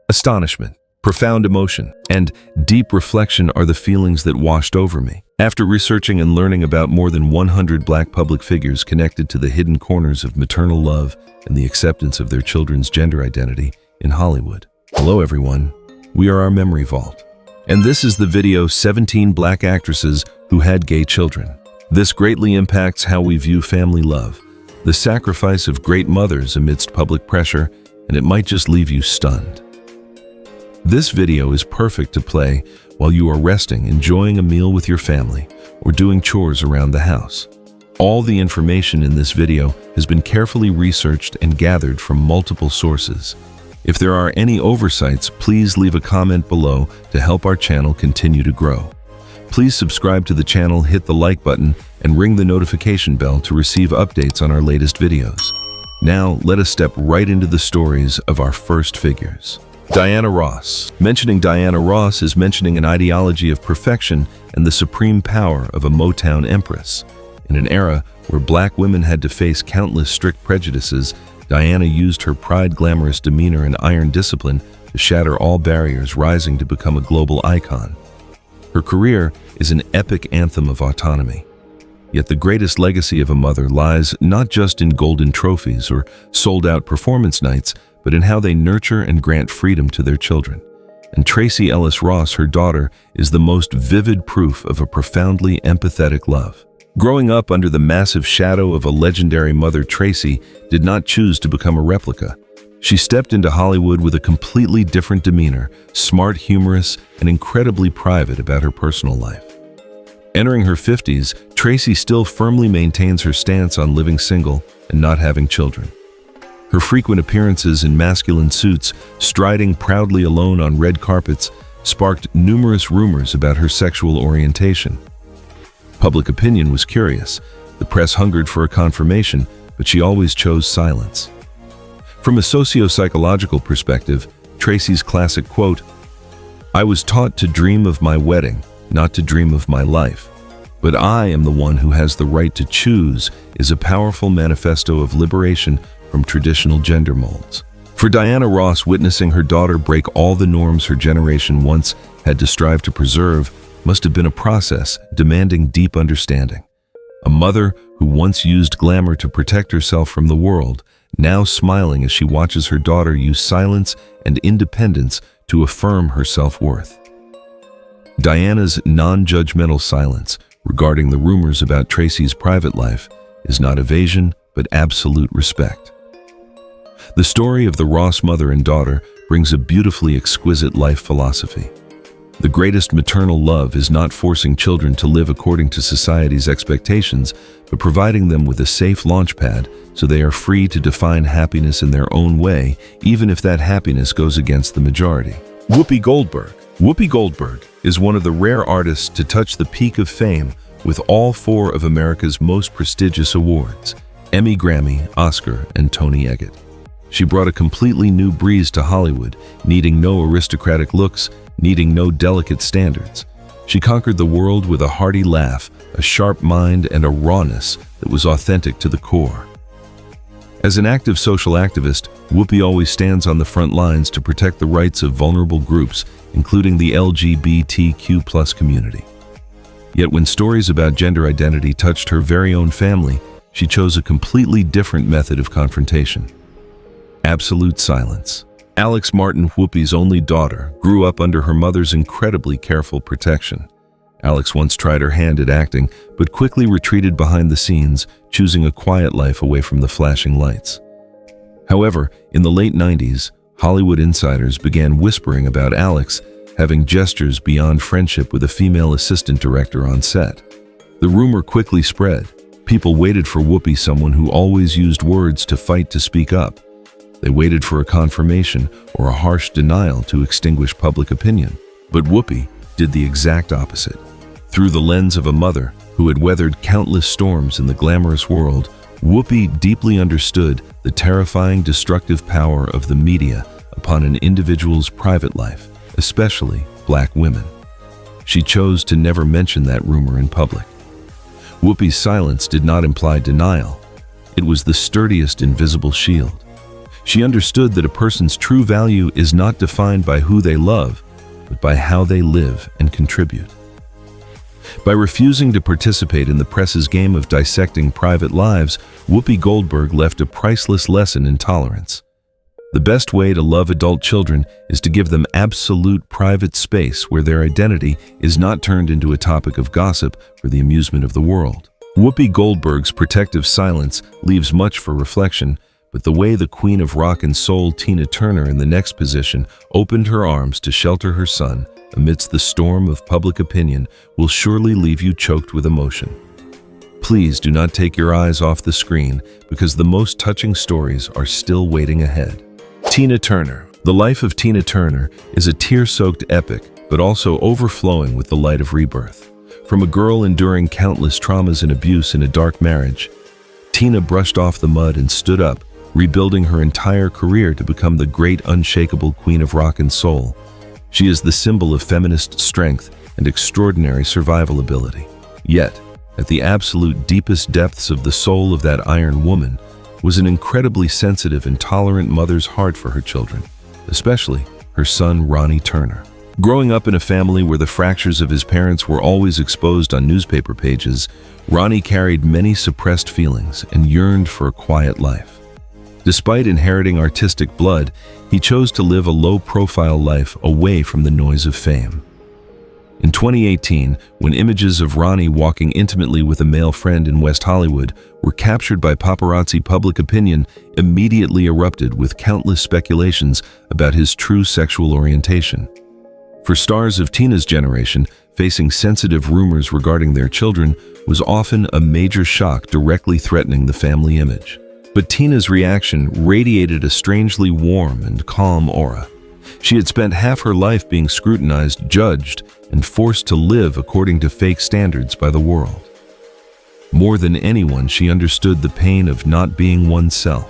Astonishment, profound emotion, and deep reflection are the feelings that washed over me. After researching and learning about more than 100 Black public figures connected to the hidden corners of maternal love and the acceptance of their children's gender identity in Hollywood. Hello everyone, we are our Memory Vault. And this is the video 17 Black actresses who had gay children. This greatly impacts how we view family love, the sacrifice of great mothers amidst public pressure, and it might just leave you stunned. This video is perfect to play while you are resting, enjoying a meal with your family, or doing chores around the house. All the information in this video has been carefully researched and gathered from multiple sources. If there are any oversights, please leave a comment below to help our channel continue to grow. Please subscribe to the channel, hit the like button, and ring the notification bell to receive updates on our latest videos. Now, let us step right into the stories of our first figures. Diana Ross. Mentioning Diana Ross is mentioning an ideology of perfection and the supreme power of a Motown empress. In an era where Black women had to face countless strict prejudices, Diana used her pride, glamorous demeanor, and iron discipline to shatter all barriers, rising to become a global icon. Her career is an epic anthem of autonomy. Yet the greatest legacy of a mother lies not just in golden trophies or sold-out performance nights, but in how they nurture and grant freedom to their children. And Tracy Ellis Ross, her daughter, is the most vivid proof of a profoundly empathetic love. Growing up under the massive shadow of a legendary mother, Tracy did not choose to become a replica. She stepped into Hollywood with a completely different demeanor, smart, humorous, and incredibly private about her personal life. Entering her 50s, Tracy still firmly maintains her stance on living single and not having children. Her frequent appearances in masculine suits, striding proudly alone on red carpets, sparked numerous rumors about her sexual orientation. Public opinion was curious. The press hungered for a confirmation, but she always chose silence. From a socio-psychological perspective, Tracy's classic quote, "I was taught to dream of my wedding, not to dream of my life. But I am the one who has the right to choose," is a powerful manifesto of liberation from traditional gender molds. For Diana Ross, witnessing her daughter break all the norms her generation once had to strive to preserve must have been a process demanding deep understanding. A mother who once used glamour to protect herself from the world, now smiling as she watches her daughter use silence and independence to affirm her self-worth. Diana's non-judgmental silence regarding the rumors about Tracy's private life is not evasion, but absolute respect. The story of the Ross mother and daughter brings a beautifully exquisite life philosophy. The greatest maternal love is not forcing children to live according to society's expectations, but providing them with a safe launchpad so they are free to define happiness in their own way, even if that happiness goes against the majority. Whoopi Goldberg. Whoopi Goldberg is one of the rare artists to touch the peak of fame with all 4 of America's most prestigious awards: Emmy, Grammy, Oscar, and Tony Egget. She brought a completely new breeze to Hollywood, needing no aristocratic looks, needing no delicate standards. She conquered the world with a hearty laugh, a sharp mind, and a rawness that was authentic to the core. As an active social activist, Whoopi always stands on the front lines to protect the rights of vulnerable groups, including the LGBTQ+ community. Yet when stories about gender identity touched her very own family, she chose a completely different method of confrontation: absolute silence. Alex Martin, Whoopi's only daughter, grew up under her mother's incredibly careful protection. Alex once tried her hand at acting, but quickly retreated behind the scenes, choosing a quiet life away from the flashing lights. However, in the late 90s, Hollywood insiders began whispering about Alex having gestures beyond friendship with a female assistant director on set. The rumor quickly spread. People waited for Whoopi, someone who always used words to fight to speak up. They waited for a confirmation or a harsh denial to extinguish public opinion. But Whoopi did the exact opposite. Through the lens of a mother who had weathered countless storms in the glamorous world, Whoopi deeply understood the terrifying destructive power of the media upon an individual's private life, especially Black women. She chose to never mention that rumor in public. Whoopi's silence did not imply denial. It was the sturdiest invisible shield. She understood that a person's true value is not defined by who they love, but by how they live and contribute. By refusing to participate in the press's game of dissecting private lives, Whoopi Goldberg left a priceless lesson in tolerance. The best way to love adult children is to give them absolute private space where their identity is not turned into a topic of gossip for the amusement of the world. Whoopi Goldberg's protective silence leaves much for reflection, but the way the queen of rock and soul Tina Turner in the next position opened her arms to shelter her son amidst the storm of public opinion will surely leave you choked with emotion. Please do not take your eyes off the screen, because the most touching stories are still waiting ahead. Tina Turner. The life of Tina Turner is a tear-soaked epic, but also overflowing with the light of rebirth. From a girl enduring countless traumas and abuse in a dark marriage, Tina brushed off the mud and stood up, rebuilding her entire career to become the great unshakable queen of rock and soul. She is the symbol of feminist strength and extraordinary survival ability. Yet, at the absolute deepest depths of the soul of that iron woman was an incredibly sensitive and tolerant mother's heart for her children, especially her son Ronnie Turner. Growing up in a family where the fractures of his parents were always exposed on newspaper pages, Ronnie carried many suppressed feelings and yearned for a quiet life. Despite inheriting artistic blood, he chose to live a low-profile life away from the noise of fame. In 2018, when images of Ronnie walking intimately with a male friend in West Hollywood were captured by paparazzi, public opinion immediately erupted with countless speculations about his true sexual orientation. For stars of Tina's generation, facing sensitive rumors regarding their children was often a major shock directly threatening the family image. But Tina's reaction radiated a strangely warm and calm aura. She had spent half her life being scrutinized, judged, and forced to live according to fake standards by the world. More than anyone, she understood the pain of not being oneself.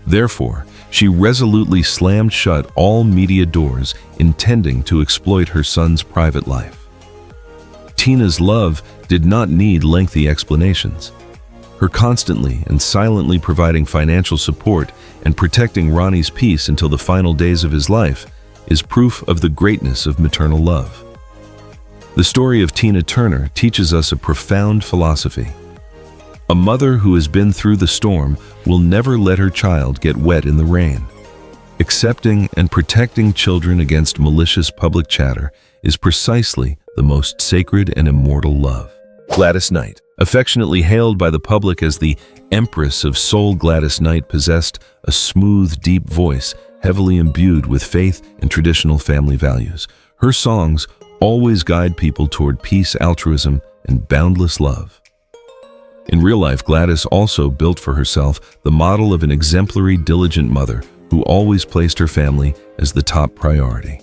Therefore, she resolutely slammed shut all media doors intending to exploit her son's private life. Tina's love did not need lengthy explanations. Her constantly and silently providing financial support and protecting Ronnie's peace until the final days of his life is proof of the greatness of maternal love. The story of Tina Turner teaches us a profound philosophy. A mother who has been through the storm will never let her child get wet in the rain. Accepting and protecting children against malicious public chatter is precisely the most sacred and immortal love. Gladys Knight. Affectionately hailed by the public as the Empress of Soul, Gladys Knight possessed a smooth, deep voice, heavily imbued with faith and traditional family values. Her songs always guide people toward peace, altruism, and boundless love. In real life, Gladys also built for herself the model of an exemplary, diligent mother who always placed her family as the top priority.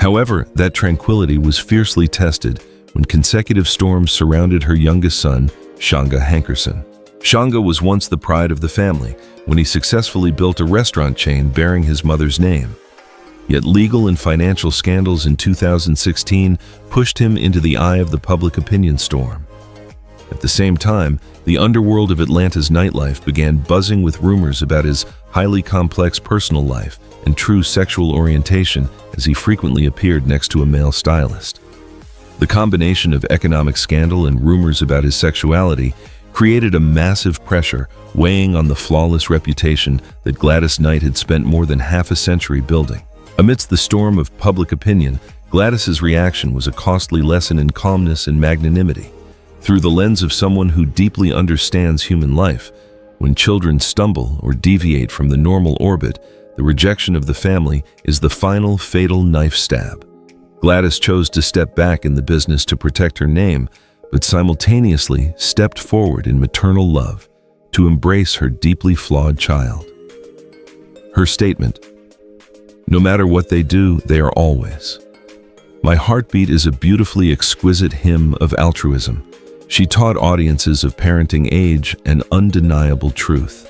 However, that tranquility was fiercely tested when consecutive storms surrounded her youngest son, Shanga Hankerson. Shanga was once the pride of the family when he successfully built a restaurant chain bearing his mother's name. Yet legal and financial scandals in 2016 pushed him into the eye of the public opinion storm. At the same time, the underworld of Atlanta's nightlife began buzzing with rumors about his highly complex personal life and true sexual orientation, as he frequently appeared next to a male stylist. The combination of economic scandal and rumors about his sexuality created a massive pressure weighing on the flawless reputation that Gladys Knight had spent more than half a century building. Amidst the storm of public opinion, Gladys's reaction was a costly lesson in calmness and magnanimity. Through the lens of someone who deeply understands human life, when children stumble or deviate from the normal orbit, the rejection of the family is the final fatal knife stab. Gladys chose to step back in the business to protect her name, but simultaneously stepped forward in maternal love to embrace her deeply flawed child. Her statement, "No matter what they do, they are always. My heartbeat," is a beautifully exquisite hymn of altruism. She taught audiences of parenting age an undeniable truth.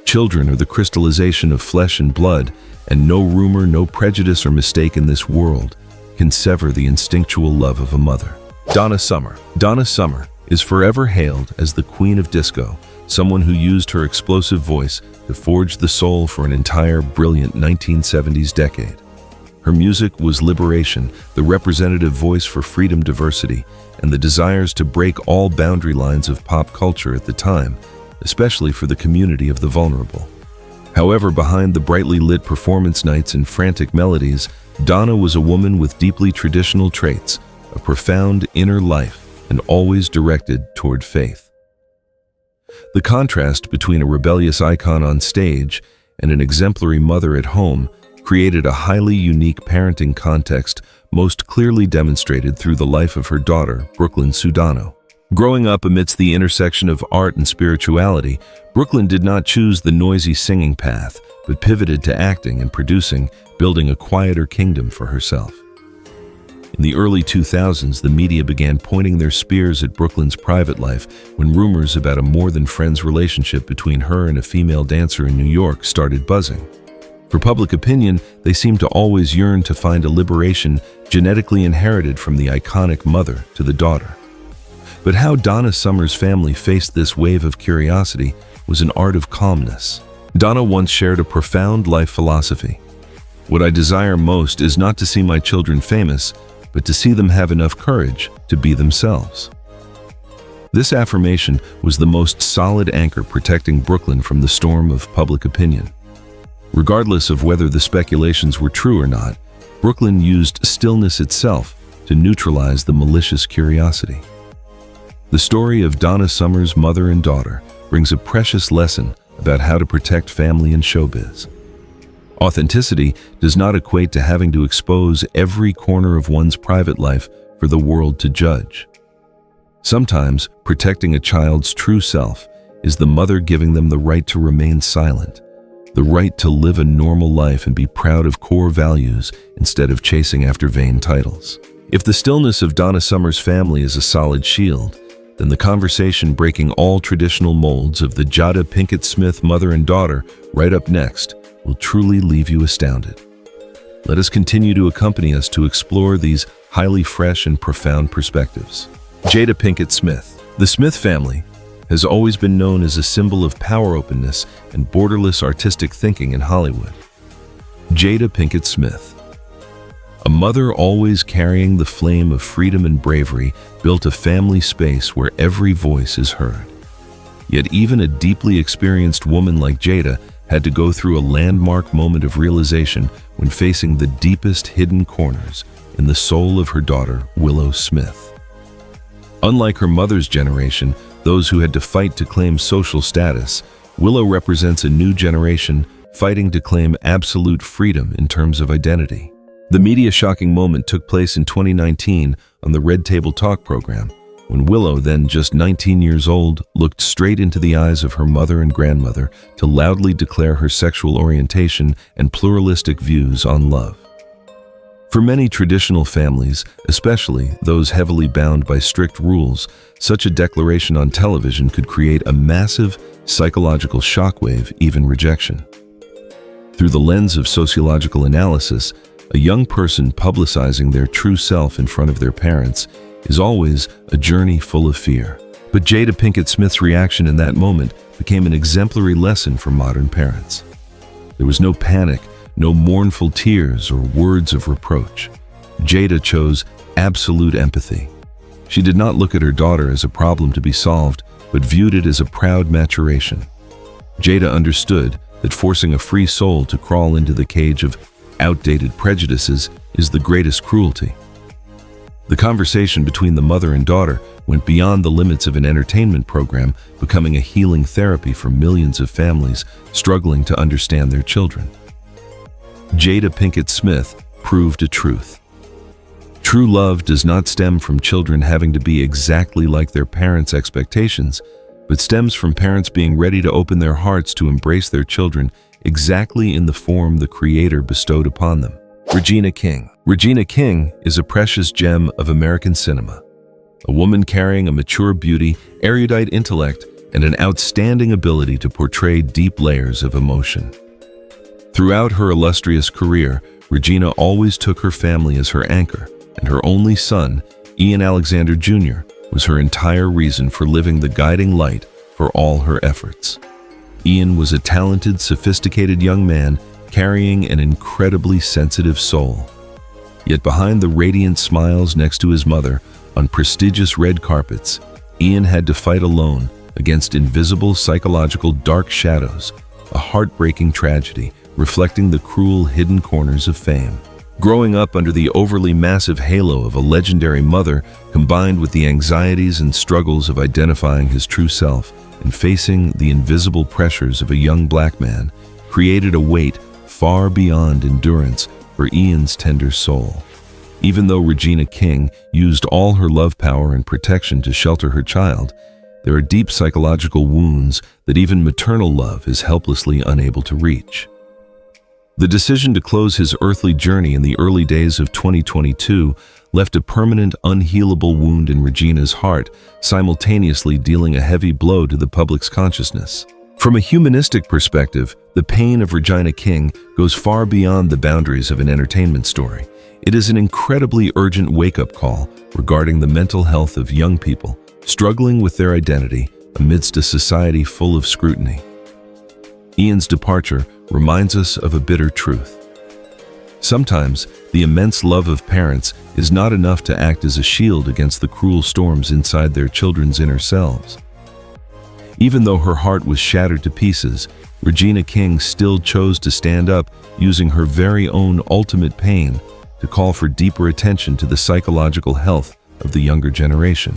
Children are the crystallization of flesh and blood, and no rumor, no prejudice or mistake in this world can sever the instinctual love of a mother. Donna Summer. Donna Summer is forever hailed as the Queen of Disco, someone who used her explosive voice to forge the soul for an entire brilliant 1970s decade. Her music was liberation, the representative voice for freedom, diversity, and the desires to break all boundary lines of pop culture at the time, especially for the community of the vulnerable. However, behind the brightly lit performance nights and frantic melodies, Donna was a woman with deeply traditional traits, a profound inner life, and always directed toward faith. The contrast between a rebellious icon on stage and an exemplary mother at home created a highly unique parenting context most clearly demonstrated through the life of her daughter, Brooklyn Sudano. Growing up amidst the intersection of art and spirituality, Brooklyn did not choose the noisy singing path, but pivoted to acting and producing, building a quieter kingdom for herself. In the early 2000s, the media began pointing their spears at Brooklyn's private life when rumors about a more-than-friends relationship between her and a female dancer in New York started buzzing. For public opinion, they seemed to always yearn to find a liberation genetically inherited from the iconic mother to the daughter. But how Donna Summer's family faced this wave of curiosity was an art of calmness. Donna once shared a profound life philosophy. "What I desire most is not to see my children famous, but to see them have enough courage to be themselves." This affirmation was the most solid anchor protecting Brooklyn from the storm of public opinion. Regardless of whether the speculations were true or not, Brooklyn used stillness itself to neutralize the malicious curiosity. The story of Donna Summer's mother and daughter brings a precious lesson about how to protect family and showbiz. Authenticity does not equate to having to expose every corner of one's private life for the world to judge. Sometimes, protecting a child's true self is the mother giving them the right to remain silent, the right to live a normal life and be proud of core values instead of chasing after vain titles. If the stillness of Donna Summer's family is a solid shield, then the conversation breaking all traditional molds of the Jada Pinkett Smith mother and daughter right up next will truly leave you astounded. Let us continue to accompany us to explore these highly fresh and profound perspectives. Jada Pinkett Smith. The Smith family has always been known as a symbol of power, openness, and borderless artistic thinking in Hollywood. Jada Pinkett Smith, a mother always carrying the flame of freedom and bravery, built a family space where every voice is heard. Yet even a deeply experienced woman like Jada had to go through a landmark moment of realization when facing the deepest hidden corners in the soul of her daughter, Willow Smith. Unlike her mother's generation, those who had to fight to claim social status, Willow represents a new generation fighting to claim absolute freedom in terms of identity. The media-shocking moment took place in 2019 on the Red Table Talk program, when Willow, then just 19 years old, looked straight into the eyes of her mother and grandmother to loudly declare her sexual orientation and pluralistic views on love. For many traditional families, especially those heavily bound by strict rules, such a declaration on television could create a massive psychological shockwave, even rejection. Through the lens of sociological analysis, a young person publicizing their true self in front of their parents is always a journey full of fear. But Jada Pinkett Smith's reaction in that moment became an exemplary lesson for modern parents. There was no panic, no mournful tears or words of reproach. Jada chose absolute empathy. She did not look at her daughter as a problem to be solved, but viewed it as a proud maturation. Jada understood that forcing a free soul to crawl into the cage of outdated prejudices is the greatest cruelty. The conversation between the mother and daughter went beyond the limits of an entertainment program, becoming a healing therapy for millions of families struggling to understand their children. Jada Pinkett Smith proved a truth. True love does not stem from children having to be exactly like their parents' expectations, but stems from parents being ready to open their hearts to embrace their children exactly in the form the Creator bestowed upon them. Regina King. Regina King is a precious gem of American cinema, a woman carrying a mature beauty, erudite intellect, and an outstanding ability to portray deep layers of emotion. Throughout her illustrious career, Regina always took her family as her anchor, and her only son, Ian Alexander Jr., was her entire reason for living the guiding light for all her efforts. Ian was a talented, sophisticated young man carrying an incredibly sensitive soul. Yet behind the radiant smiles next to his mother on prestigious red carpets, Ian had to fight alone against invisible psychological dark shadows, a heartbreaking tragedy reflecting the cruel hidden corners of fame. Growing up under the overly massive halo of a legendary mother, combined with the anxieties and struggles of identifying his true self and facing the invisible pressures of a young black man, created a weight far beyond endurance for Ian's tender soul. Even though Regina King used all her love power and protection to shelter her child, there are deep psychological wounds that even maternal love is helplessly unable to reach. The decision to close his earthly journey in the early days of 2022 left a permanent, unhealable wound in Regina's heart, simultaneously dealing a heavy blow to the public's consciousness. From a humanistic perspective, the pain of Regina King goes far beyond the boundaries of an entertainment story. It is an incredibly urgent wake-up call regarding the mental health of young people struggling with their identity amidst a society full of scrutiny. Ian's departure reminds us of a bitter truth. Sometimes, the immense love of parents is not enough to act as a shield against the cruel storms inside their children's inner selves. Even though her heart was shattered to pieces, Regina King still chose to stand up, using her very own ultimate pain to call for deeper attention to the psychological health of the younger generation.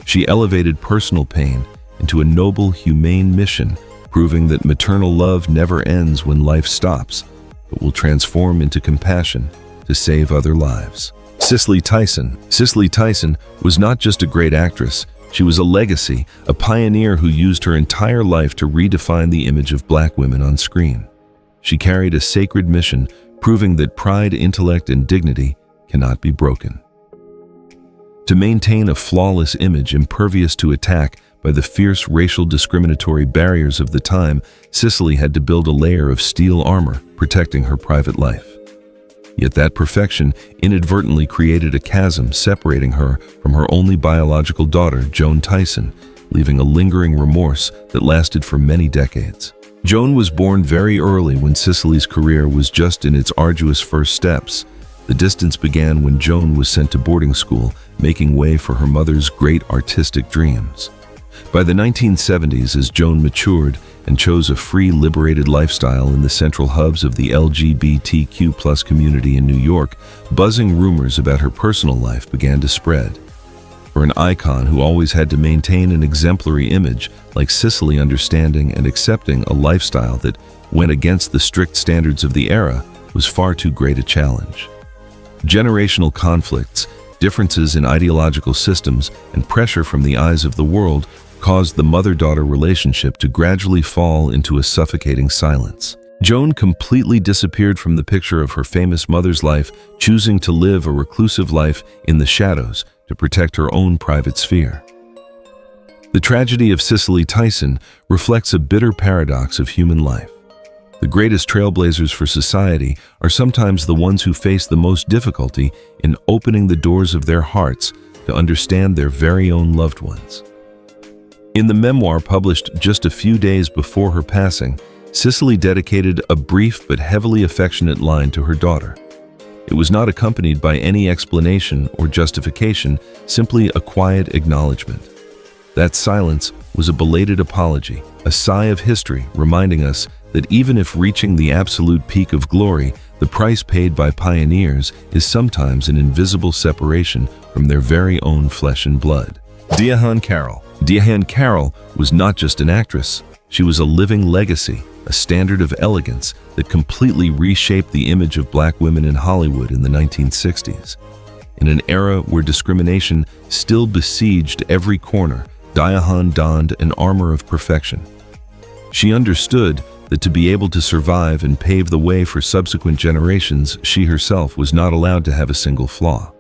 She elevated personal pain into a noble, humane mission, proving that maternal love never ends when life stops, but will transform into compassion to save other lives. Cicely Tyson. Cicely Tyson was not just a great actress, she was a legacy, a pioneer who used her entire life to redefine the image of black women on screen. She carried a sacred mission, proving that pride, intellect, and dignity cannot be broken. To maintain a flawless image impervious to attack by the fierce racial discriminatory barriers of the time, Cicely had to build a layer of steel armor protecting her private life. Yet that perfection inadvertently created a chasm separating her from her only biological daughter, Joan Tyson, leaving a lingering remorse that lasted for many decades. Joan was born very early when Cicely's career was just in its arduous first steps. The distance began when Joan was sent to boarding school, making way for her mother's great artistic dreams. By the 1970s, as Joan matured and chose a free, liberated lifestyle in the central hubs of the LGBTQ+ community in New York, buzzing rumors about her personal life began to spread. For an icon who always had to maintain an exemplary image, like Cicely, understanding and accepting a lifestyle that went against the strict standards of the era was far too great a challenge. Generational conflicts, differences in ideological systems, and pressure from the eyes of the world caused the mother-daughter relationship to gradually fall into a suffocating silence. Joan completely disappeared from the picture of her famous mother's life, choosing to live a reclusive life in the shadows to protect her own private sphere. The tragedy of Cicely Tyson reflects a bitter paradox of human life. The greatest trailblazers for society are sometimes the ones who face the most difficulty in opening the doors of their hearts to understand their very own loved ones. In the memoir published just a few days before her passing, Cicely dedicated a brief but heavily affectionate line to her daughter. It was not accompanied by any explanation or justification, simply a quiet acknowledgement. That silence was a belated apology, a sigh of history reminding us that even if reaching the absolute peak of glory, the price paid by pioneers is sometimes an invisible separation from their very own flesh and blood. Diahann Carroll. Diahann Carroll was not just an actress, she was a living legacy, a standard of elegance that completely reshaped the image of black women in Hollywood in the 1960s. In an era where discrimination still besieged every corner, Diahann donned an armor of perfection. She understood that to be able to survive and pave the way for subsequent generations, she herself was not allowed to have a single flaw.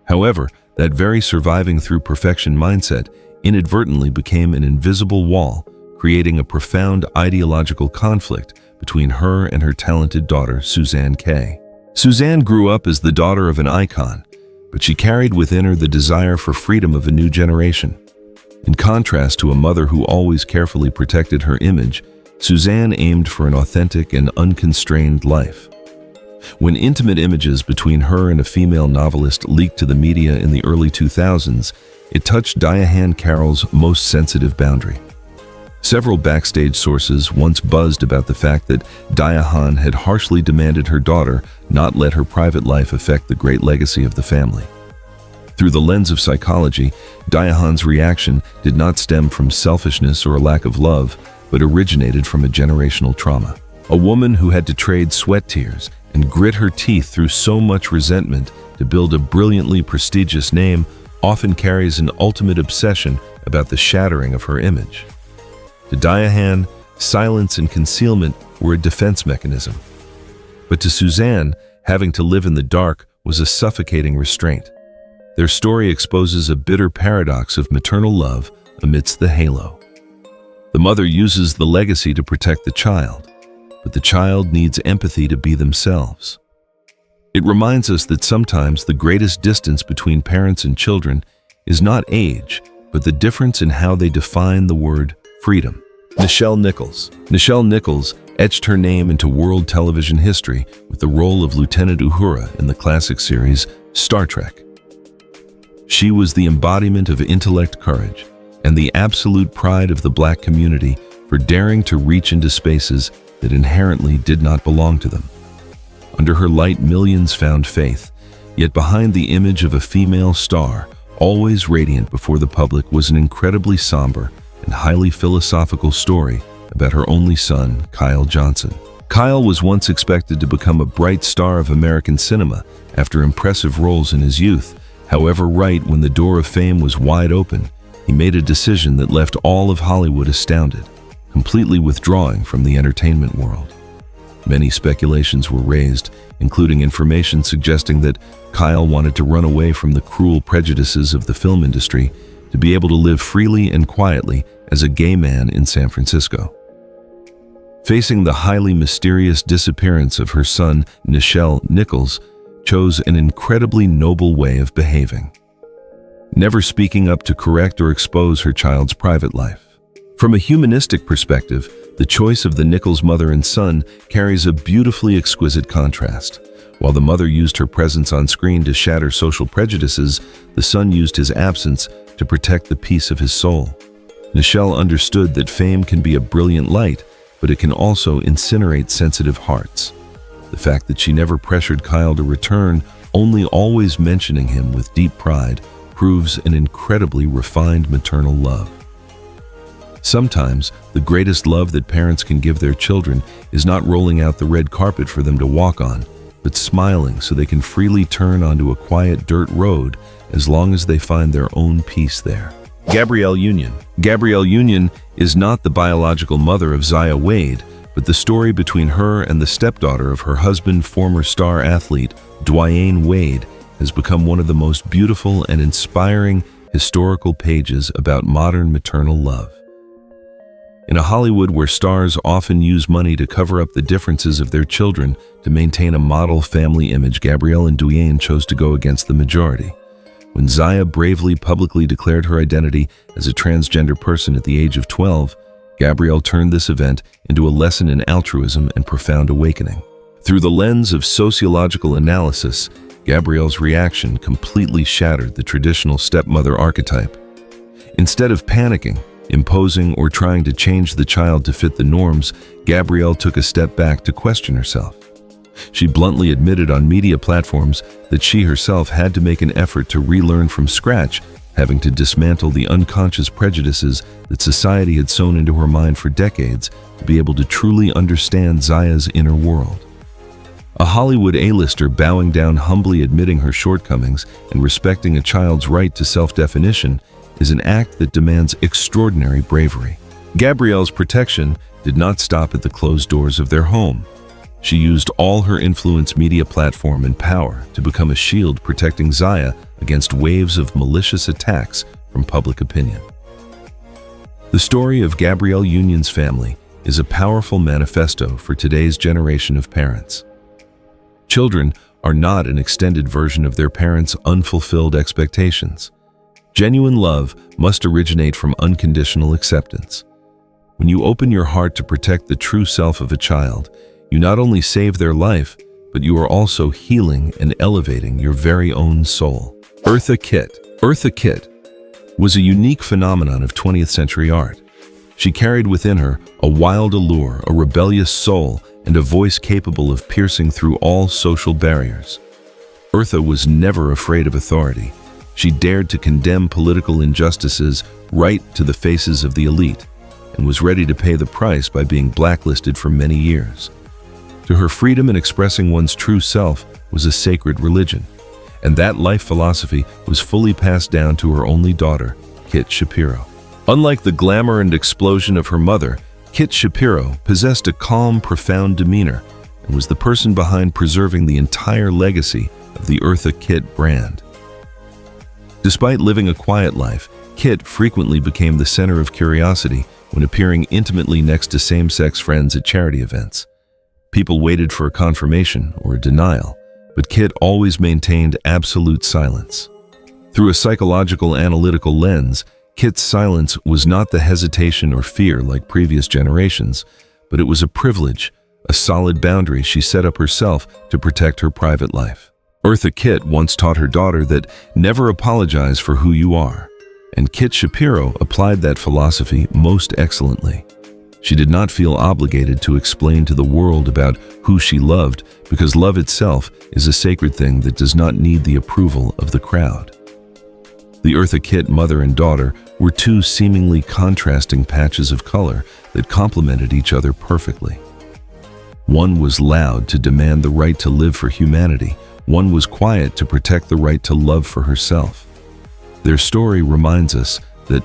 However, that very surviving through perfection mindset inadvertently became an invisible wall, creating a profound ideological conflict between her and her talented daughter, Suzanne K. Suzanne grew up as the daughter of an icon, but she carried within her the desire for freedom of a new generation. In contrast to a mother who always carefully protected her image, Suzanne aimed for an authentic and unconstrained life. When intimate images between her and a female novelist leaked to the media in the early 2000s, it touched Diahann Carroll's most sensitive boundary. Several backstage sources once buzzed about the fact that Diahann had harshly demanded her daughter not let her private life affect the great legacy of the family. Through the lens of psychology, Diahann's reaction did not stem from selfishness or a lack of love, but originated from a generational trauma. A woman who had to trade sweat tears and grit her teeth through so much resentment to build a brilliantly prestigious name often carries an ultimate obsession about the shattering of her image. To Diahann, silence and concealment were a defense mechanism. But to Suzanne, having to live in the dark was a suffocating restraint. Their story exposes a bitter paradox of maternal love amidst the halo. The mother uses the legacy to protect the child, but the child needs empathy to be themselves. It reminds us that sometimes the greatest distance between parents and children is not age, but the difference in how they define the word freedom. Nichelle Nichols. Nichelle Nichols etched her name into world television history with the role of Lieutenant Uhura in the classic series Star Trek. She was the embodiment of intellect, courage, and the absolute pride of the Black community for daring to reach into spaces that inherently did not belong to them. Under her light, millions found faith, yet behind the image of a female star, always radiant before the public, was an incredibly somber and highly philosophical story about her only son, Kyle Johnson. Kyle was once expected to become a bright star of American cinema after impressive roles in his youth. However, right when the door of fame was wide open, he made a decision that left all of Hollywood astounded, completely withdrawing from the entertainment world. Many speculations were raised, including information suggesting that Kyle wanted to run away from the cruel prejudices of the film industry to be able to live freely and quietly as a gay man in San Francisco. Facing the highly mysterious disappearance of her son, Nichelle Nichols chose an incredibly noble way of behaving, never speaking up to correct or expose her child's private life. From a humanistic perspective, the choice of the Nichols mother and son carries a beautifully exquisite contrast. While the mother used her presence on screen to shatter social prejudices, the son used his absence to protect the peace of his soul. Nichelle understood that fame can be a brilliant light, but it can also incinerate sensitive hearts. The fact that she never pressured Kyle to return, only always mentioning him with deep pride, proves an incredibly refined maternal love. Sometimes, the greatest love that parents can give their children is not rolling out the red carpet for them to walk on, but smiling so they can freely turn onto a quiet dirt road as long as they find their own peace there. Gabrielle Union. Gabrielle Union is not the biological mother of Zaya Wade, but the story between her and the stepdaughter of her husband, former star athlete Dwyane Wade, has become one of the most beautiful and inspiring historical pages about modern maternal love. In a Hollywood where stars often use money to cover up the differences of their children to maintain a model family image, Gabrielle and Dwyane chose to go against the majority. When Zaya bravely publicly declared her identity as a transgender person at the age of 12, Gabrielle turned this event into a lesson in altruism and profound awakening. Through the lens of sociological analysis, Gabrielle's reaction completely shattered the traditional stepmother archetype. Instead of panicking, imposing, or trying to change the child to fit the norms, Gabrielle took a step back to question herself. She bluntly admitted on media platforms that she herself had to make an effort to relearn from scratch, having to dismantle the unconscious prejudices that society had sown into her mind for decades to be able to truly understand Zaya's inner world. A Hollywood A-lister bowing down, humbly admitting her shortcomings and respecting a child's right to self-definition is an act that demands extraordinary bravery. Gabrielle's protection did not stop at the closed doors of their home. She used all her influence, media platform, and power to become a shield protecting Zaya against waves of malicious attacks from public opinion. The story of Gabrielle Union's family is a powerful manifesto for today's generation of parents. Children are not an extended version of their parents' unfulfilled expectations. Genuine love must originate from unconditional acceptance. When you open your heart to protect the true self of a child, you not only save their life, but you are also healing and elevating your very own soul. Eartha Kitt. Eartha Kitt was a unique phenomenon of 20th century art. She carried within her a wild allure, a rebellious soul, and a voice capable of piercing through all social barriers. Eartha was never afraid of authority. She dared to condemn political injustices right to the faces of the elite, and was ready to pay the price by being blacklisted for many years. To her, freedom in expressing one's true self was a sacred religion, and that life philosophy was fully passed down to her only daughter, Kit Shapiro. Unlike the glamour and explosion of her mother, Kit Shapiro possessed a calm, profound demeanor and was the person behind preserving the entire legacy of the Eartha Kitt brand. Despite living a quiet life, Kit frequently became the center of curiosity when appearing intimately next to same-sex friends at charity events. People waited for a confirmation or a denial, but Kit always maintained absolute silence. Through a psychological analytical lens, Kit's silence was not the hesitation or fear like previous generations, but it was a privilege, a solid boundary she set up herself to protect her private life. Eartha Kitt once taught her daughter that never apologize for who you are, and Kit Shapiro applied that philosophy most excellently. She did not feel obligated to explain to the world about who she loved, because love itself is a sacred thing that does not need the approval of the crowd. The Eartha Kitt mother and daughter were two seemingly contrasting patches of color that complemented each other perfectly. One was loud to demand the right to live for humanity. One was quiet to protect the right to love for herself. Their story reminds us that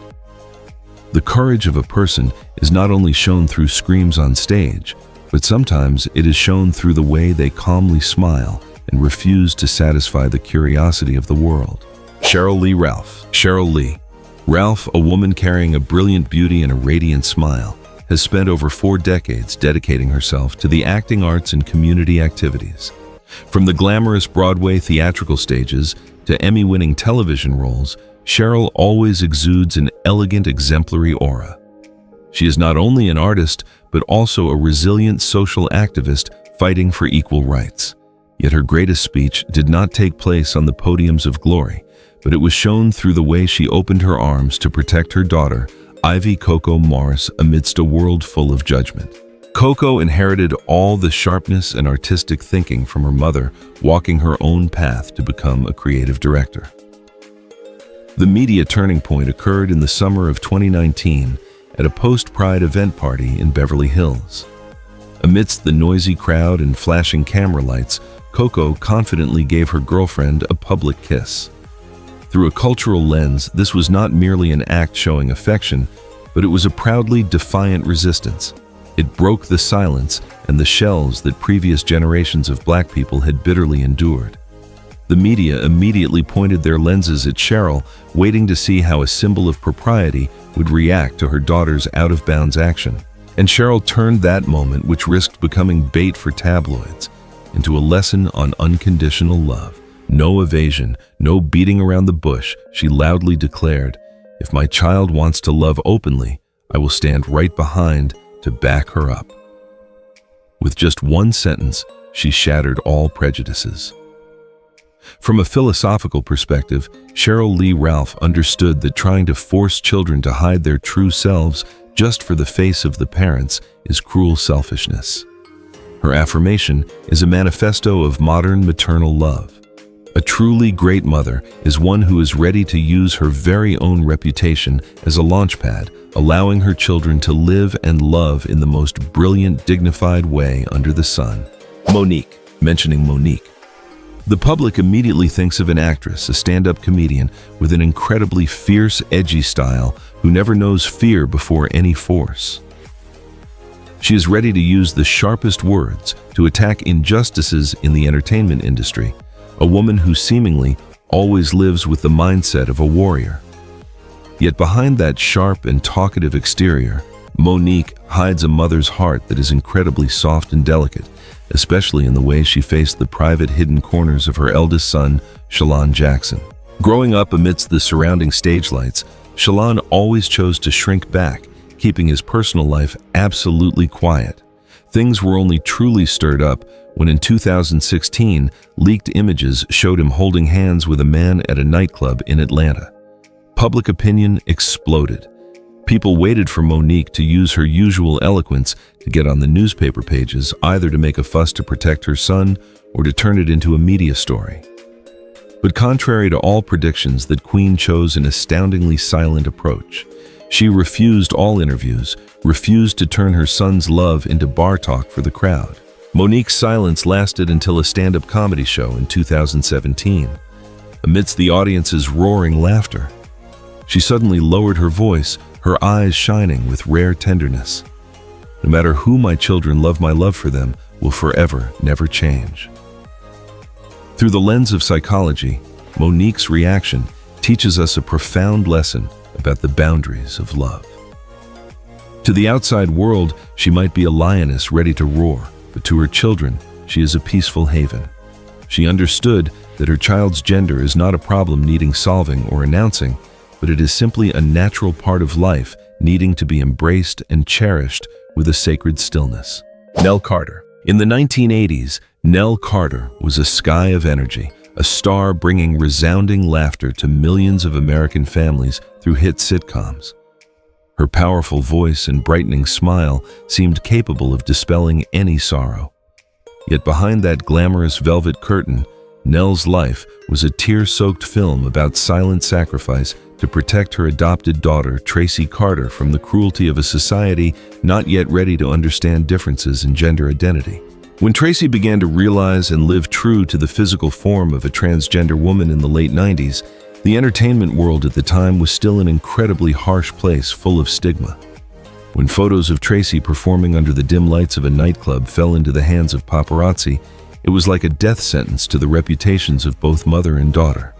the courage of a person is not only shown through screams on stage, but sometimes it is shown through the way they calmly smile and refuse to satisfy the curiosity of the world. Sheryl Lee Ralph. Sheryl Lee Ralph, a woman carrying a brilliant beauty and a radiant smile, has spent over 4 decades dedicating herself to the acting arts and community activities. From the glamorous Broadway theatrical stages to Emmy-winning television roles, Sheryl always exudes an elegant, exemplary aura. She is not only an artist, but also a resilient social activist fighting for equal rights. Yet her greatest speech did not take place on the podiums of glory, but it was shown through the way she opened her arms to protect her daughter, Ivy Coco Morris, amidst a world full of judgment. Coco inherited all the sharpness and artistic thinking from her mother, walking her own path to become a creative director. The media turning point occurred in the summer of 2019 at a post-Pride event party in Beverly Hills. Amidst the noisy crowd and flashing camera lights, Coco confidently gave her girlfriend a public kiss. Through a cultural lens, this was not merely an act showing affection, but it was a proudly defiant resistance. It broke the silence and the shells that previous generations of Black people had bitterly endured. The media immediately pointed their lenses at Sheryl, waiting to see how a symbol of propriety would react to her daughter's out-of-bounds action. And Sheryl turned that moment, which risked becoming bait for tabloids, into a lesson on unconditional love. No evasion, no beating around the bush, she loudly declared, "If my child wants to love openly, I will stand right behind to back her up." With just one sentence, she shattered all prejudices. From a philosophical perspective, Sheryl Lee Ralph understood that trying to force children to hide their true selves just for the face of the parents is cruel selfishness. Her affirmation is a manifesto of modern maternal love. A truly great mother is one who is ready to use her very own reputation as a launchpad, allowing her children to live and love in the most brilliant, dignified way under the sun. Monique. Mentioning Monique, the public immediately thinks of an actress, a stand-up comedian with an incredibly fierce, edgy style who never knows fear before any force. She is ready to use the sharpest words to attack injustices in the entertainment industry, a woman who seemingly always lives with the mindset of a warrior. Yet behind that sharp and talkative exterior, Monique hides a mother's heart that is incredibly soft and delicate, especially in the way she faced the private hidden corners of her eldest son, Shalon Jackson. Growing up amidst the surrounding stage lights, Shalon always chose to shrink back, keeping his personal life absolutely quiet. Things were only truly stirred up when in 2016, leaked images showed him holding hands with a man at a nightclub in Atlanta. Public opinion exploded. People waited for Monique to use her usual eloquence to get on the newspaper pages, either to make a fuss to protect her son or to turn it into a media story. But contrary to all predictions, the Queen chose an astoundingly silent approach. She refused all interviews, refused to turn her son's love into bar talk for the crowd. Monique's silence lasted until a stand-up comedy show in 2017. Amidst the audience's roaring laughter, she suddenly lowered her voice, her eyes shining with rare tenderness. No matter who my children love, my love for them will forever never change. Through the lens of psychology, Monique's reaction teaches us a profound lesson about the boundaries of love. To the outside world, she might be a lioness ready to roar, but to her children, she is a peaceful haven. She understood that her child's gender is not a problem needing solving or announcing, but it is simply a natural part of life needing to be embraced and cherished with a sacred stillness. Nell Carter. In the 1980s, Nell Carter was a sky of energy, a star bringing resounding laughter to millions of American families through hit sitcoms. Her powerful voice and brightening smile seemed capable of dispelling any sorrow. Yet behind that glamorous velvet curtain, Nell's life was a tear-soaked film about silent sacrifice to protect her adopted daughter, Tracy Carter, from the cruelty of a society not yet ready to understand differences in gender identity. When Tracy began to realize and live true to the physical form of a transgender woman in the late 90s, the entertainment world at the time was still an incredibly harsh place full of stigma. When photos of Tracy performing under the dim lights of a nightclub fell into the hands of paparazzi, it was like a death sentence to the reputations of both mother and daughter.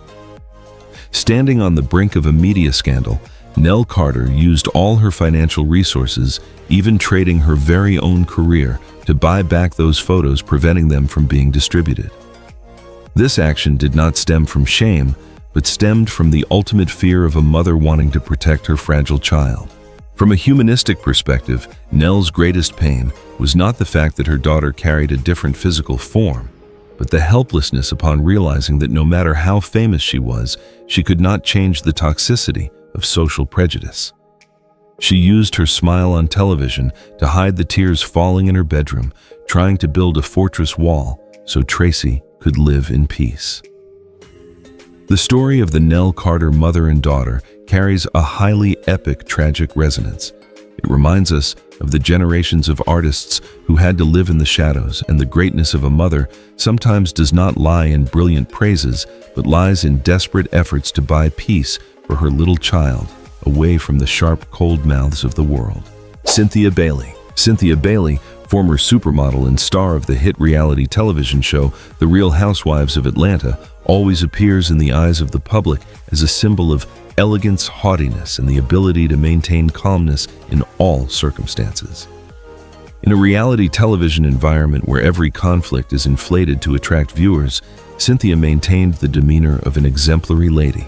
Standing on the brink of a media scandal, Nell Carter used all her financial resources, even trading her very own career, to buy back those photos, preventing them from being distributed. This action did not stem from shame, but stemmed from the ultimate fear of a mother wanting to protect her fragile child. From a humanistic perspective, Nell's greatest pain was not the fact that her daughter carried a different physical form, but the helplessness upon realizing that no matter how famous she was, she could not change the toxicity of social prejudice. She used her smile on television to hide the tears falling in her bedroom, trying to build a fortress wall so Tracy could live in peace. The story of the Nell Carter mother and daughter carries a highly epic, tragic resonance. It reminds us of the generations of artists who had to live in the shadows, and the greatness of a mother sometimes does not lie in brilliant praises, but lies in desperate efforts to buy peace for her little child, away from the sharp, cold mouths of the world. Cynthia Bailey. Cynthia Bailey, former supermodel and star of the hit reality television show The Real Housewives of Atlanta, always appears in the eyes of the public as a symbol of elegance, haughtiness, and the ability to maintain calmness in all circumstances. In a reality television environment where every conflict is inflated to attract viewers, Cynthia maintained the demeanor of an exemplary lady.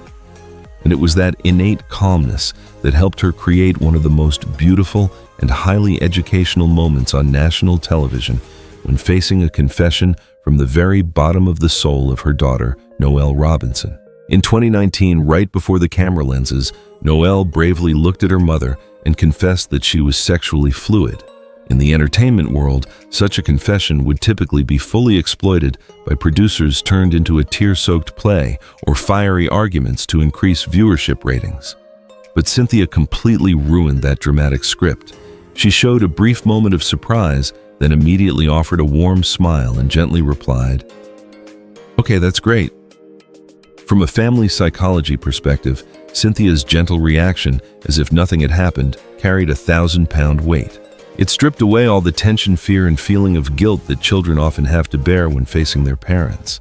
And it was that innate calmness that helped her create one of the most beautiful and highly educational moments on national television when facing a confession from the very bottom of the soul of her daughter, Noelle Robinson. In 2019, right before the camera lenses, Noelle bravely looked at her mother and confessed that she was sexually fluid. In the entertainment world, such a confession would typically be fully exploited by producers, turned into a tear-soaked play or fiery arguments to increase viewership ratings. But Cynthia completely ruined that dramatic script. She showed a brief moment of surprise, then immediately offered a warm smile and gently replied, "Okay, that's great." From a family psychology perspective, Cynthia's gentle reaction, as if nothing had happened, carried a 1,000-pound weight. It stripped away all the tension, fear, and feeling of guilt that children often have to bear when facing their parents.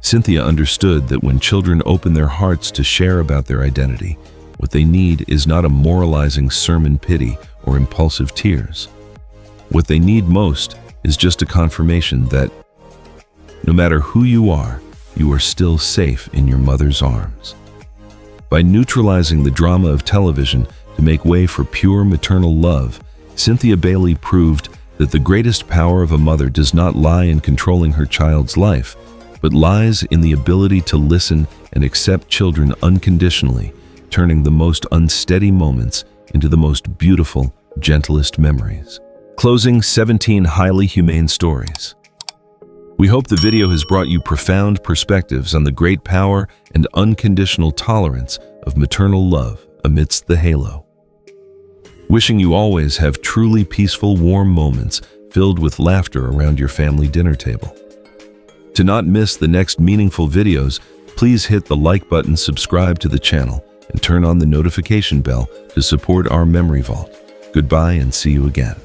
Cynthia understood that when children open their hearts to share about their identity, what they need is not a moralizing sermon, pity, or impulsive tears. What they need most is just a confirmation that no matter who you are still safe in your mother's arms. By neutralizing the drama of television to make way for pure maternal love, Cynthia Bailey proved that the greatest power of a mother does not lie in controlling her child's life, but lies in the ability to listen and accept children unconditionally, turning the most unsteady moments into the most beautiful, gentlest memories. Closing 17 highly humane stories. We hope the video has brought you profound perspectives on the great power and unconditional tolerance of maternal love amidst the halo. Wishing you always have truly peaceful, warm moments filled with laughter around your family dinner table. To not miss the next meaningful videos, please hit the like button, subscribe to the channel, and turn on the notification bell to support our memory vault. Goodbye and see you again.